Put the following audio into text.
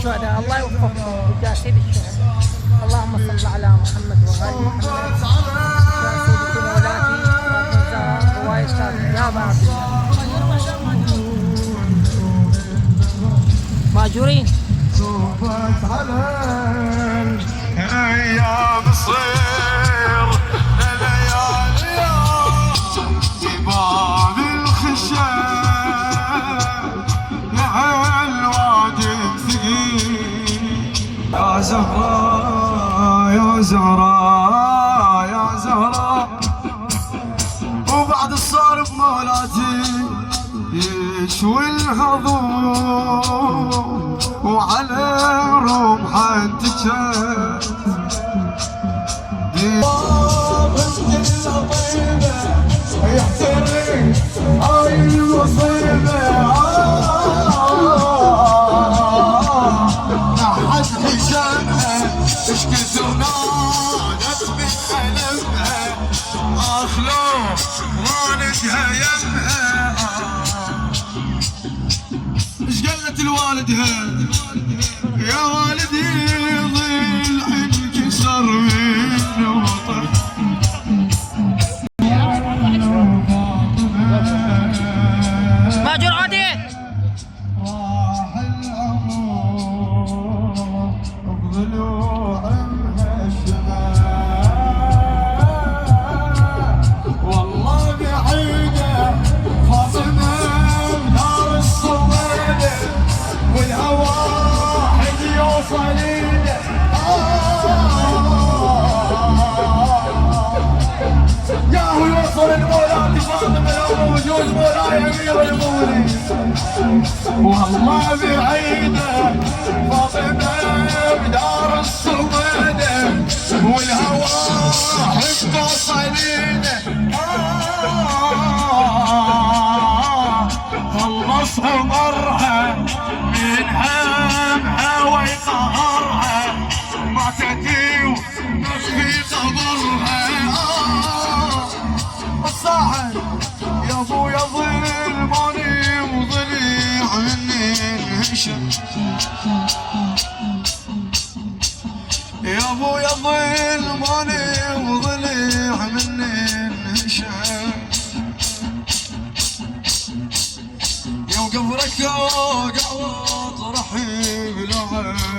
الشهداء الله يوفقهم وجاه سيد الشهداء. اللهم صل على محمد وآل محمد. يا سيدتي مولاتي فاطمة الزهراء رواية يا أبا عبد الله ماجورين. صوبت على أيام الصير ليالي جبال الخشب يا زهراء يا زهراء يا زهراء، وبعد الصار بمولاتي يشوي الهضوم وعلى رمحة تجد يحترق هاي المصيبة اشكت ونادت من ألمها أخلو والدها يمها. اش قالت لوالدها يا والدي ضلع انكسر من وطن ماجور عادي راح العمر بضلوعها الشمال والله بعيده فاطمه بدار الصويده والهوى حد يوصل ايده ياهو يوصل المولاتي فاطمه لو موجود مولاي امير المولي والله بعيده فاطمه بدار الصويده والهوى حب وصليده خلص عمرها من همها ويقهرها ما تأتي في قبرها الصاحب يا ابو يا ظلموني وضليع مني انهشم يا ابو يا ظلموني وضليع مني انهشم يا قبرك يا قعوط رحيم العين